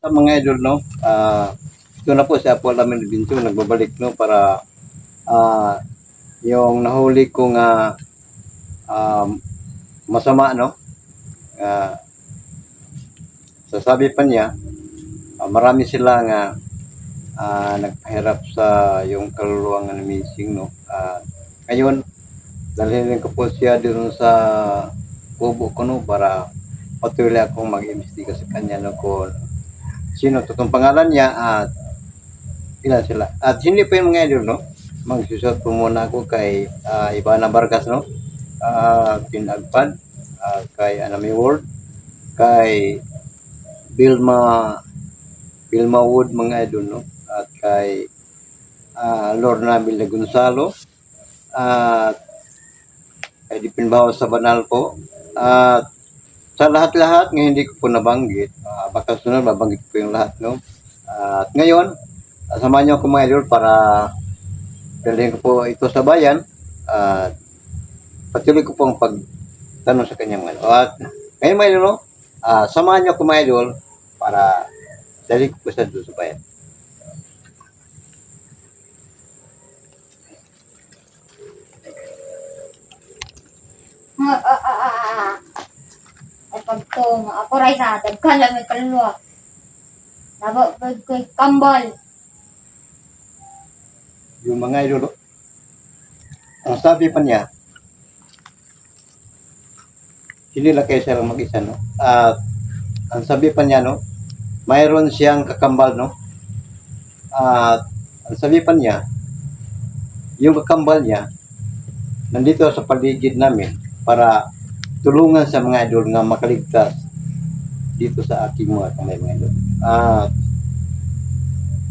sa mga idol, no, ito na po si Apo Alamin Binto nagbabalik, no, para yung nahuli kong masama, no, sasabi pa niya, marami sila nga nagpahirap sa yung kaluluwa ng missing, no. Ngayon, dalhin ko po siya doon sa kubo ko, no, para patuloy akong mag-imbestiga sa kanya, no, kung sino totoong pangalan niya at ilan sila. At hindi pa yung mga idol, no, magsusot po muna ako kay Ivana Vargas, no, Pinagpad, kay Anami Ward, kay Vilma Wood, mga idol, no, at kay Lorna Villa Gonzalo, at kay Dipinbaho sa Banal po, at sa lahat-lahat nga hindi ko po nabanggit, baka sunod mabanggit ko yung lahat, no. At ngayon, samahan niyo ako, mga idol, para dalhin ko po ito sa bayan at patuloy ko po ang pagtanong sa kanya, mga idol. At ngayon, mga idol, no, samahan niyo ako, mga idol, para dalhin ko po sa doon sa bayan. Ay pagtong ako ray sa dagkan lang may kaluluwa. Dapat ko'y kambal. Yung mga idol, ang sabi pa niya, hindi lang kayo siya lang mag-isa, no? At ang sabi pa niya, no, mayroon siyang kakambal, no? At ang sabi pa niya, yung kakambal niya, nandito sa paligid namin para tulungan sa mga idol na makaligtas dito sa aking mga kamay, mga idol. At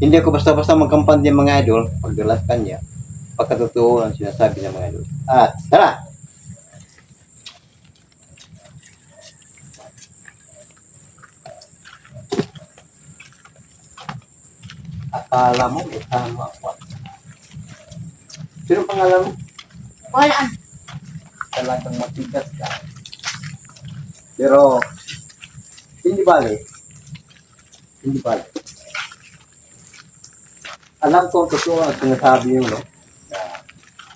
hindi ako basta-basta magkampanya, mga idol, pagdalas kanya, pagkatotoo ang sinasabi ng mga idol. At tara! Akala mo, tama ako. Sino pangalan mo? Wala. Talagang matigas ka. Pero, hindi bali. Hindi bali. Alam ko, totoo ang sinasabi yun, no?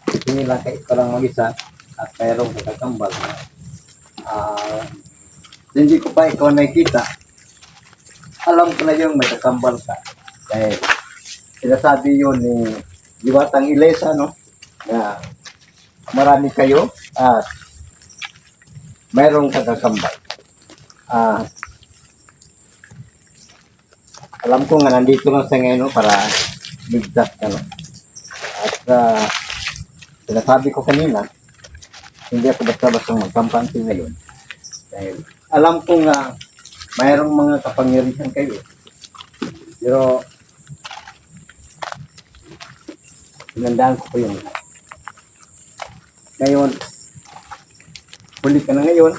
Hindi lang kayo lang mag-isa at mayroong kakambal. Hindi ko pa ikaw nakikita. Alam ko na yung may kakambal ka. Dahil, sinasabi yun ni Diwatang Ilesa, no? Na marami kayo at mayroong kakambal. Alam ko nga nandito lang sa ngayon, no, para ligtas ka, no? At sinasabi ko kanina, hindi ako basta-basta magkampante ngayon. Dahil alam ko nga mayroong mga kapangyarihan kayo. Pero pinandaan ko po yung ngayon, huli ka na ngayon,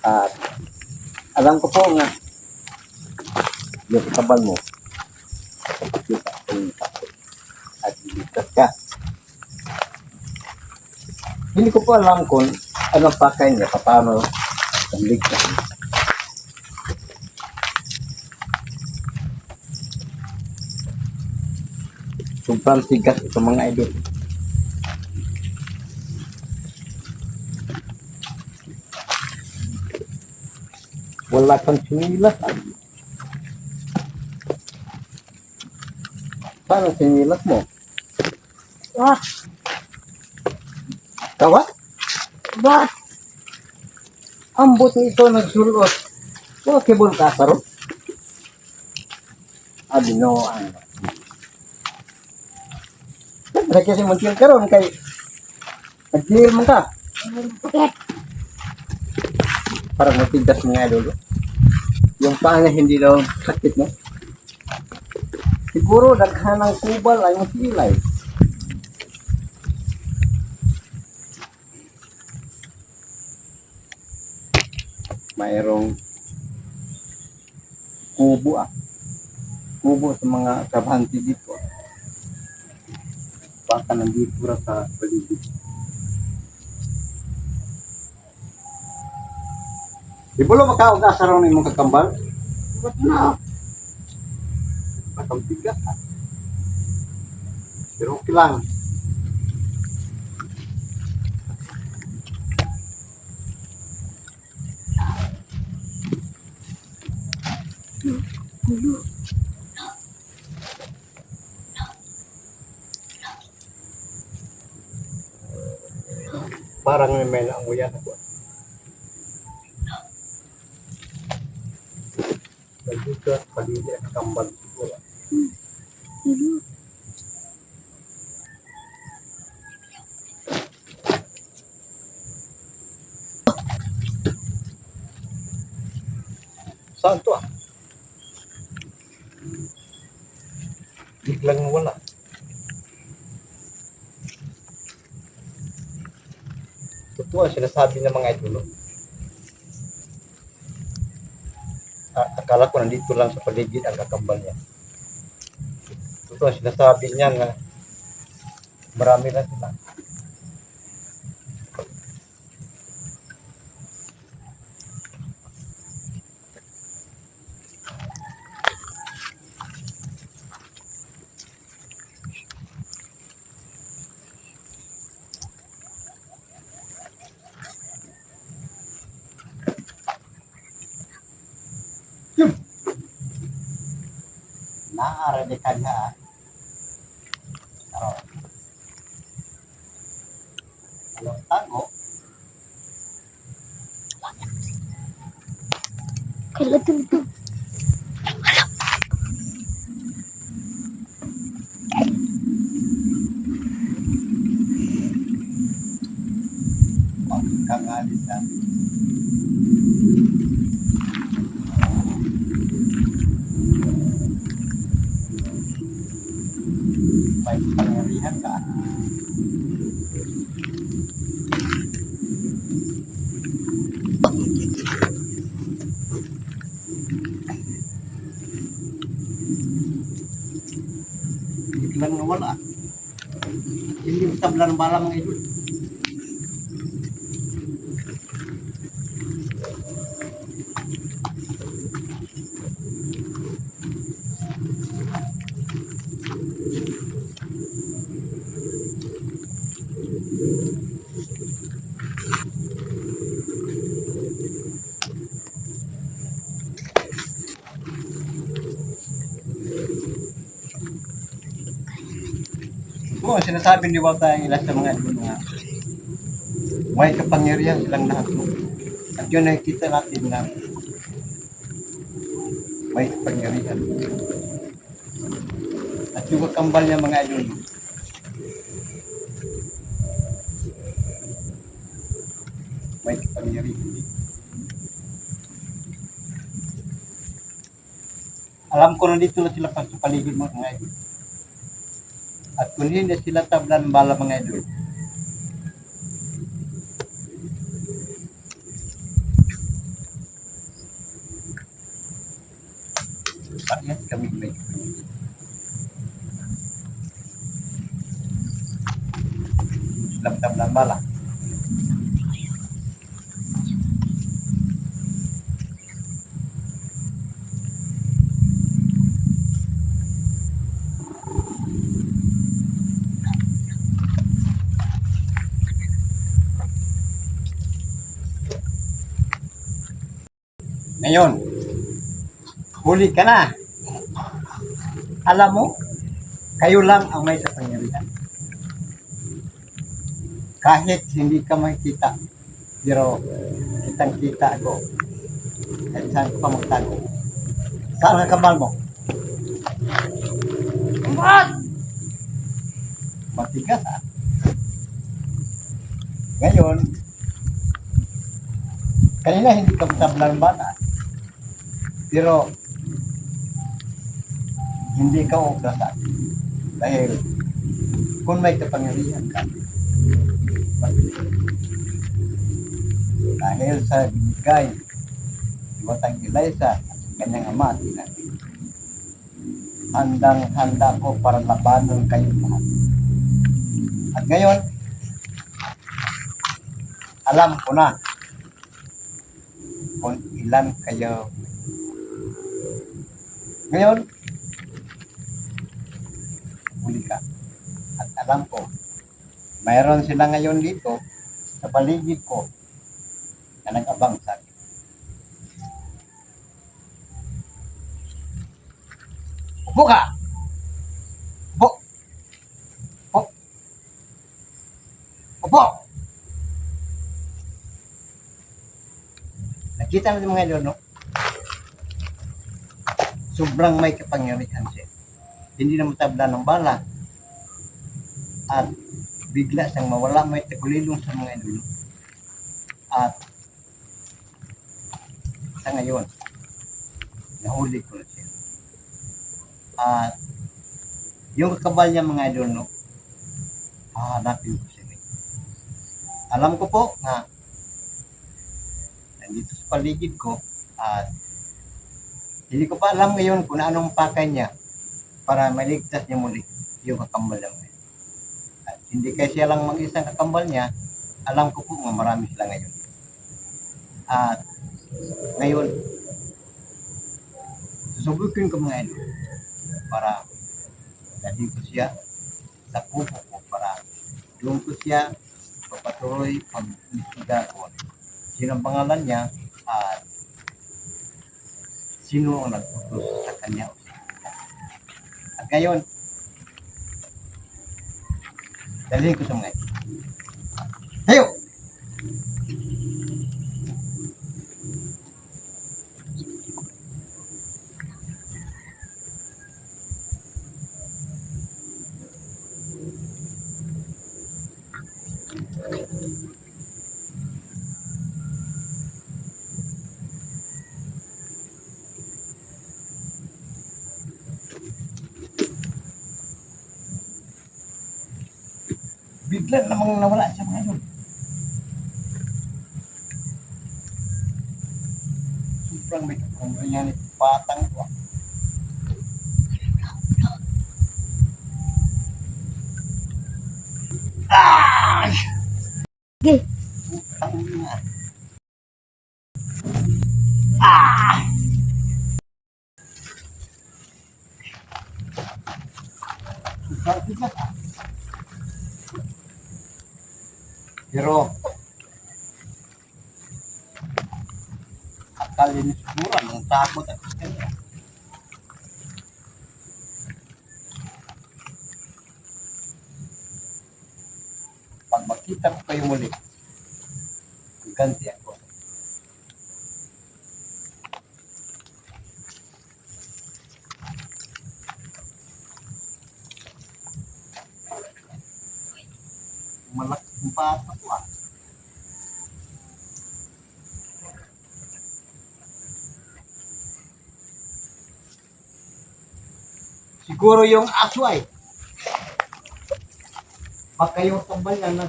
at alam ko po nga yung kabal mo kapagkita ko yung takot at iligtas ka. Hindi ko po alam kung anong pakay niya, paano ang ligtas niya. Sobrang tigas ito, mga idol. Wala kang sinilas. Paano sinilas mo? Wah, Kawat? ba? Ambot nito nagsulot. So, kibol ka sa ro? Ano? Siyempre kasi magkil ka ron kay nagkil mo ka. Bakit? Parang matigas mga idol. Yung paa niya hindi daw sakit, no? Siguro daghan ng kubal ay masilay. Mayroong kubo kubo sa mga kabhanti dito. Baka nandito ra sa paligid. Di ba lo makaog asa raw ni mong kakambal? Ba't na? Nakampigas. Pero okay lang. Parang may naamuyan ako. Nagbuka, palili ang kambal siguro. Saan to ah? Biglang wala. Totoo ang sinasabi ng mga idolo. Akala ko nandito lang sa paligid ang kakambal niya. Totoo ang sinasabi niya nga marami na sila. Naara di kanya. Oh. Alam tago. Kailan ito? Kangalit na. May pangyarihan ka. Biglang nawala. Hindi mo tabla ng bala mga idol. Oo, sinasabi ni Walter ang ilan sa mga idol nga may kapangyarihan silang lahat. No? At yun nakikita natin na may kapangyarihan. At yung kakambal niya mga idol, may kapangyarihan. Alam ko na dito na sila pa sa paligid mga idol. At kung hindi sila tabla ng bala mga idol, parehas kami may silang tabla ng bala. Ngayon, huli ka na. Alam mo, kayo lang ang may kapangyarihan. Kahit hindi ka makikita, pero kitang-kita ako. Kahit saan ka pa magtago. Saan ang kambal mo? Kumbat! Matigas ah. Ngayon, kanina hindi ka matabla ng bala. Pero, hindi ka ugrasan. Dahil, kung may kapangyarihan ka, dahil sa binigay ni Batang Eliza at kanyang ama at ina, handang-handa ko para labanan kayo lahat. At ngayon, alam ko na kung ilan kayo. Ngayon, huli ka. At alam ko, mayroon sila ngayon dito sa paligid ko na nag-abang sa akin. Upo ka! Upo! Upo! Upo! Nakita natin mga idol, no? Sobrang may kapangyarihan siya. Hindi na matabla ng bala. At bigla siyang mawala, may tagulilong sa mga idol. At sa ngayon, nahuli ko na siya. At yung kakabal niya mga idol, no? Hahanapin ko siya. Alam ko po na nandito sa paligid ko at hindi ko pa alam ngayon kung anong pakay niya para maligtas niya muli yung kakambal niya. At hindi kaya siya lang mag-isang kakambal niya, alam ko po nga marami sila ngayon. At ngayon, susubukin ko mga idol para dalhin ko siya sa kubo ko para doon ko siya papatuloy pag-istiga ko. Sino ang pangalan niya at sino ang nagputos sa kanya. At ngayon, dalhin ko sa mga idol. Tayo! Bigla namang nawala siya mga idol. Sobrang may kapangyarihan ito patang ko. Sige. Putang ina. Sobrang bigat. Pero akala ni siguro ang takot at kanya. Pag makita ko kayo muli, ganti ako. Malaking bata ko ah. Siguro yung aso ay. Baka yung tambalan na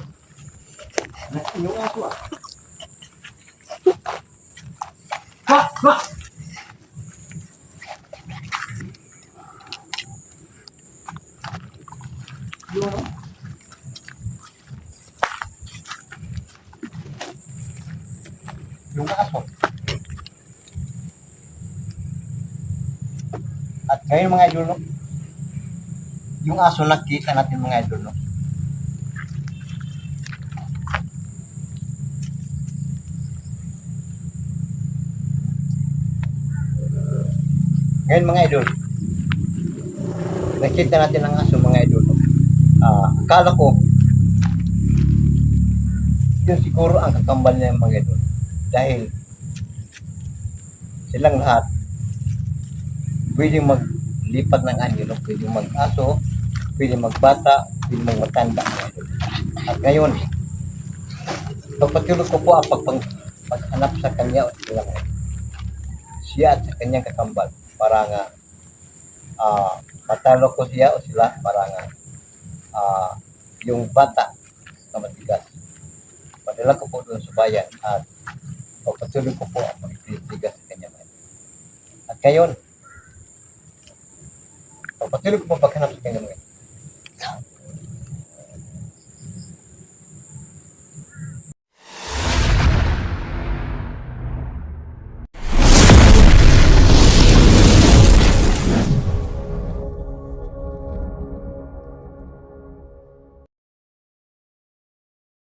yung aso ah. Ha! Ha! Yun ah. Yung aso. At ngayon mga idol, no? Yung aso nakita natin mga idol, no? Ngayon mga idol, nakita natin ang aso mga idol, no? Akala ko yun siguro ang kakambal niya mga idol. Dahil silang lahat pwedeng maglipat ng anyo, no? Pwedeng mag-aso, pwedeng magbata, pwedeng magmatanda mga idol. At ngayon, pagpatulog ko po ang paghanap sa kanya siya at sa kanyang kakambal para nga matalo ko siya o sila para nga yung bata na matigas. Padala ko po doon sa bayan at pagpatuloy ko po ang pagtitigas sa kanya. At ngayon, pagpatuloy ko po paghanap sa kanya.